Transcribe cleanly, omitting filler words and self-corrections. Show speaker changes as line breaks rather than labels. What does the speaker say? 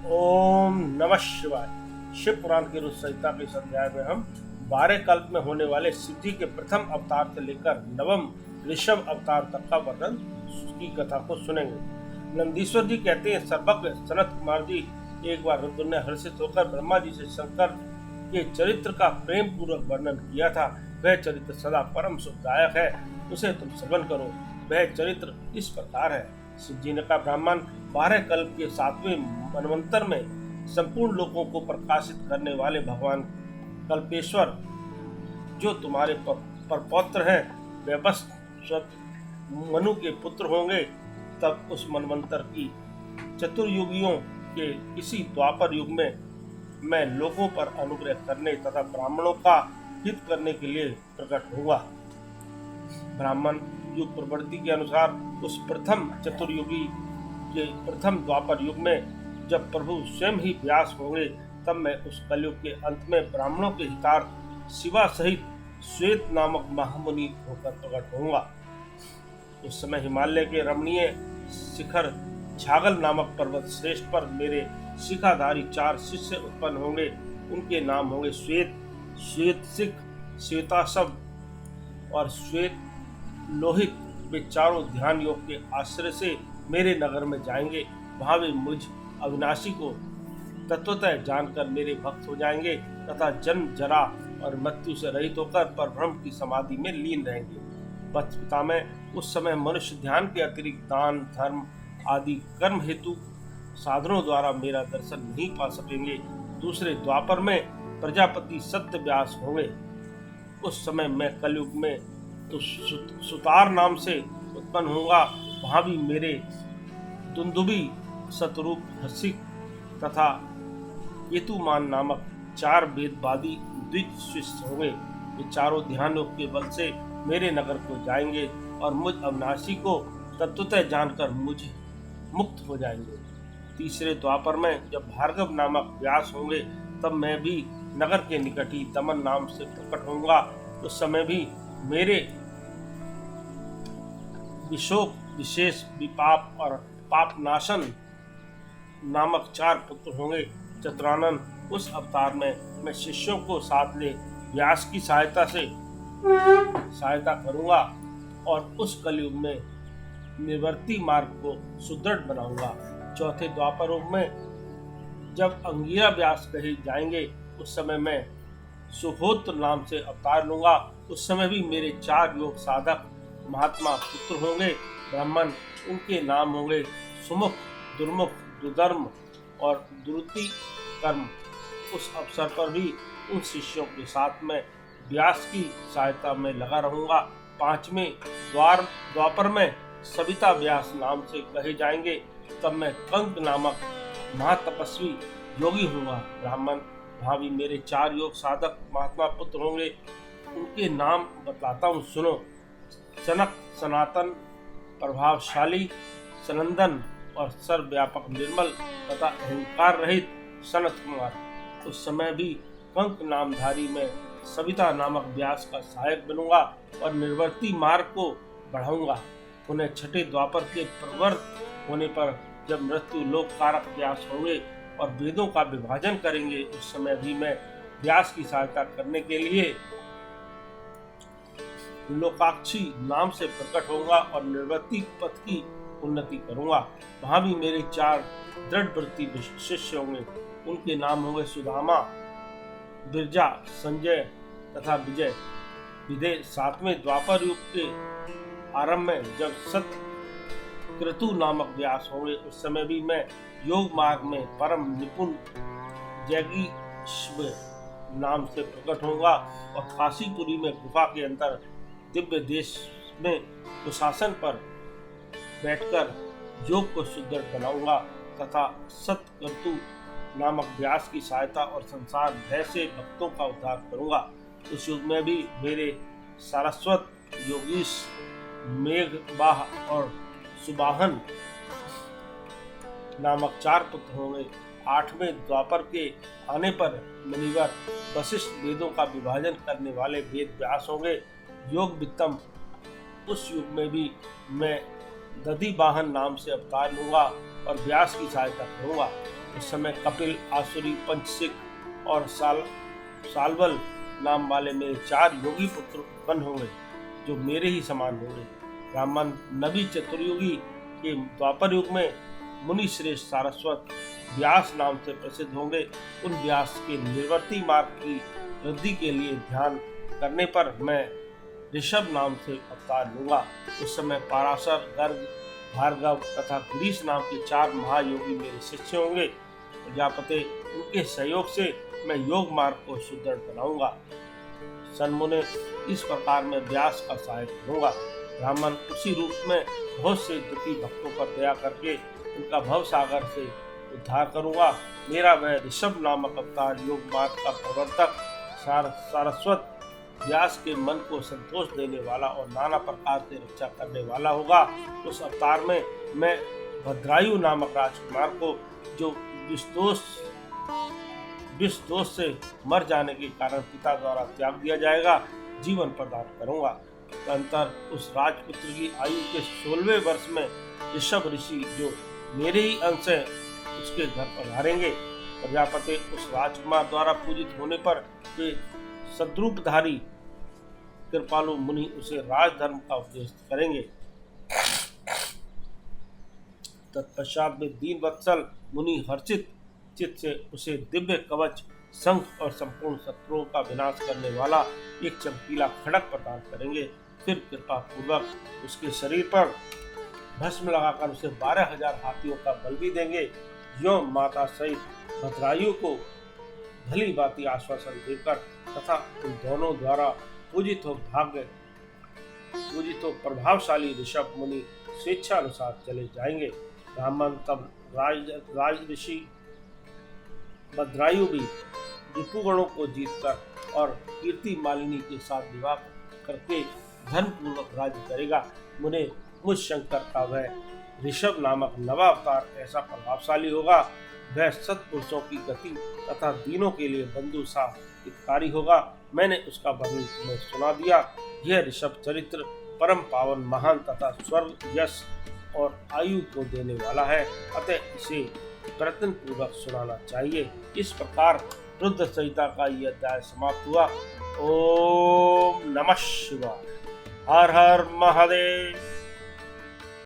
ओम नमः शिवाय। शिव पुराण की रुद्र संहिता के इस अध्याय में हम 12 कल्प में होने वाले शिव जी के प्रथम अवतार से लेकर नवम ऋषभ अवतार तक का वर्णन की कथा को सुनेंगे। नंदीश्वर जी कहते हैं, सर्वज्ञ सनत कुमार जी, एक बार रुद्र ने हर्षित होकर ब्रह्मा जी से शंकर के चरित्र का प्रेम पूर्वक वर्णन किया था। वह चरित्र सदा परम सुखदायक है, उसे तुम श्रवण करो। वह चरित्र इस प्रकार है। शिव जी ने कहा, ब्राह्मण, 12 कल्प के 7वें मनवंतर में संपूर्ण लोगों को प्रकाशित करने वाले भगवान कल्पेश्वर जो तुम्हारे परपौत्र हैं, वे बस मनु के पुत्र होंगे। तब उस मनवंतर की चतुर्युगियों के किसी द्वापर युग में मैं लोगों पर अनुग्रह करने तथा ब्राह्मणों का हित करने के लिए प्रकट हुआ। ब्राह्मण युग प्रवृत्ति के अनुसार उस प्रथम चतुर्युगी के प्रथम द्वापर युग में जब प्रभु स्वयं ही व्यास होंगे, तब मैं उस कलयुग के अंत में ब्राह्मणों के हितार्थ शिवा सहित श्वेत नामक महामुनि होकर प्रकट होऊंगा। उस समय हिमालय के रमणीय शिखर छागल नामक पर्वत श्रेष्ठ पर मेरे शिखाधारी 4 शिष्य उत्पन्न होंगे। उनके नाम होंगे श्वेत, श्वेत सिख, श्वेताशव और श्वेत लोहित। वे चारों ध्यान योग के आश्रय से मेरे नगर में जाएंगे। वहां वे मुझ अविनाशी को तत्वतः जानकर मेरे भक्त हो जाएंगे तथा जन्म, जरा और मृत्यु से रहित होकर परब्रह्म की समाधि में लीन रहेंगे। वत्स पितामह, उस समय मनुष्य ध्यान के अतिरिक्त दान, धर्म आदि कर्म हेतु साधनों द्वारा मेरा दर्शन नहीं पा सकेंगे। दूसरे द्वापर में प्रजापति सत्य व्यास होंगे। उस समय मैं कलयुग में तो सुतार नाम से उत्पन्न होगा। वहां भी मेरे दुंदुबी, शतरूप, हसिक तथा केतुमान नामक 4 वेदवादी द्विज शिष्य होंगे। ये चारों ध्यान योग के बल से मेरे नगर को जाएंगे और मुझ अविनाशी को तत्वतः जानकर मुझ मुक्त हो जाएंगे। तीसरे द्वापर में जब भार्गव नामक व्यास होंगे, तब मैं भी नगर के निकट ही दमन नाम से प्रकट होऊंगा। उस समय भी मेरे विशोक, विशेष, विपाप और पाप नाशन नामक 4 पुत्र होंगे। चतुरानन, उस अवतार में मैं शिष्यों को साथ ले व्यास की सहायता करूंगा और उस कलयुग में निवर्ती मार्ग को सुदृढ़ बनाऊंगा। चौथे द्वापर युग में जब अंगिरा व्यास कहे जाएंगे, उस समय मैं सुहोत्र नाम से अवतार लूंगा। उस समय भी मेरे 4 योग साधक महात्मा पुत्र होंगे। ब्राह्मण, उनके नाम होंगे सुमुख, दुर्मुख, दुधर्म और दुरुति कर्म। उस अवसर पर भी उन शिष्यों के साथ में व्यास की सहायता में लगा रहूंगा। 5वें द्वापर में सविता व्यास नाम से कहे जाएंगे। तब मैं कंक नामक महातपस्वी योगी होऊंगा। ब्राह्मण, वहाँ भी मेरे 4 योग साधक महात्मा पुत्र होंगे। उनके नाम बतलाता हूँ, सुनो। सनक, सनातन, प्रभावशाली, सनंदन और सर्वव्यापक निर्मल तथा अहंकार रहित सनत कुमार। उस समय भी कंक नामधारी में सविता नामक व्यास का सहायक बनूंगा और निर्वर्ती मार्ग को बढ़ाऊंगा। उन्हें 6ठे द्वापर के प्रवृत्त होने पर जब मृत्यु लोक कारक व्यास होंगे और वेदों का विभाजन करेंगे, उस समय भी मैं व्यास की सहायता करने के लिए लोकाक्षी नाम से प्रकट होऊंगा और निर्वर्ती पथ की उन्नति करूंगा। वहां भी मेरे 4 दृढ़ वृत्ति शिष्य होंगे। उनके नाम होंगे सुदामा, बिरजा, संजय तथा विजय। विदे 7वें द्वापर युग के आरंभ में जब सत्यक्रतु नामक व्यास होंगे, उस समय भी मैं योग मार्ग में परम निपुण जैगीश्व नाम से प्रकट होऊंगा और काशीपुरी में गुफा के अंदर दिव्य देश में कुशासन पर बैठकर योग को सुदृढ़ बनाऊंगा तथा सत्यक्रतु नामक व्यास की सहायता और संसार भय से भक्तों का उद्धार करूंगा। उस युग में भी मेरे सारस्वत, योगीश, मेघवाह और सुबाहन नामक 4 पुत्र होंगे। 8वें द्वापर के आने पर मुनिवर वशिष्ठ वेदों का विभाजन करने वाले वेद व्यास होंगे। योग वित्तम, उस युग में भी मैं दधिवाहन नाम से अवतार लूंगा और व्यास की सहायता करूंगा। उस समय कपिल, आसुरी, पंचसिक और सालबल नाम वाले मेरे 4 योगी पुत्र उत्पन्न होंगे जो मेरे ही समान होंगे। ब्राह्मण नबी चतुर्युगी के द्वापर युग में मुनि श्रेष्ठ सारस्वत व्यास नाम से प्रसिद्ध होंगे। उन व्यास के निर्वर्ती मार्ग की वृद्धि के लिए ध्यान करने पर मैं ऋषभ नाम से अवतार लूंगा। उस समय पराशर, गर्ग, भार्गव तथा गिरीश नाम के 4 महायोगी मेरे शिष्य होंगे। प्रजापति, उनके सहयोग से मैं योग मार्ग को सुदृढ़ बनाऊंगा। सन्मुने, इस प्रकार मैं व्यास का सहायक होऊंगा। ब्राह्मण, उसी रूप में बहुत से दुखी भक्तों पर दया करके उनका भव सागर से उद्धार करूंगा। मेरा वह ऋषभ नामक अवतार योग मार्ग का प्रवर्तक, सारस्वत व्यास के मन को संतोष देने वाला और नाना प्रकार से रक्षा करने वाला होगा। उस अवतार में मैं भद्रायु नामक राजकुमार को, जो विष दोष से मर जाने के कारण पिता द्वारा त्याग दिया जाएगा, जीवन प्रदान करूंगा। तदनंतर उस राजपुत्र की आयु के 16वें वर्ष में ऋषभ ऋषि, जो मेरे ही अंश है, उसके घर पधारेंगे। प्रजापति, उस राजकुमार द्वारा पूजित होने पर वे सद्रूपधारी कृपालु मुनि उसे राजधर्म का उपदेश करेंगे। तत्पश्चात में दीन वत्सल मुनि हर्षित चित्त से उसे दिव्य कवच, शंख और संपूर्ण शत्रुओं का विनाश करने वाला एक चमकीला खड़ग प्रदान करेंगे। फिर कृपा पूर्वक उसके शरीर पर भस्म लगाकर उसे 12,000 हाथियों का बल भी देंगे। यो माता सहित भद्रायु को भली भांति आश्वासन देकर तथा उन दोनों द्वारा पूजित हो प्रभावशाली ऋषभ मुनि स्वेच्छा अनुसार चले जाएंगे। ब्राह्मण तब राज ऋषि भद्रायु भी रिपुगणों को जीतकर और कीर्ति मालिनी के साथ विवाह करके धन पूर्वक राज्य करेगा। मुने, मुझ शंकर का वह ऋषभ नामक नवा अवतार ऐसा प्रभावशाली होगा, वह सत्पुरुषों की गति तथा दीनों के लिए बंधु सा हितकारी होगा। मैंने उसका वर्णन तुम्हें सुना दिया। यह ऋषभ चरित्र परम पावन, महान तथा स्वर्ग, यश और आयु को देने वाला है, अतः इसे प्रयत्न पूर्वक सुनाना चाहिए। इस प्रकार रुद्र संहिता का यह अध्याय समाप्त हुआ। ओम नमः शिवाय। हर हर महादेव।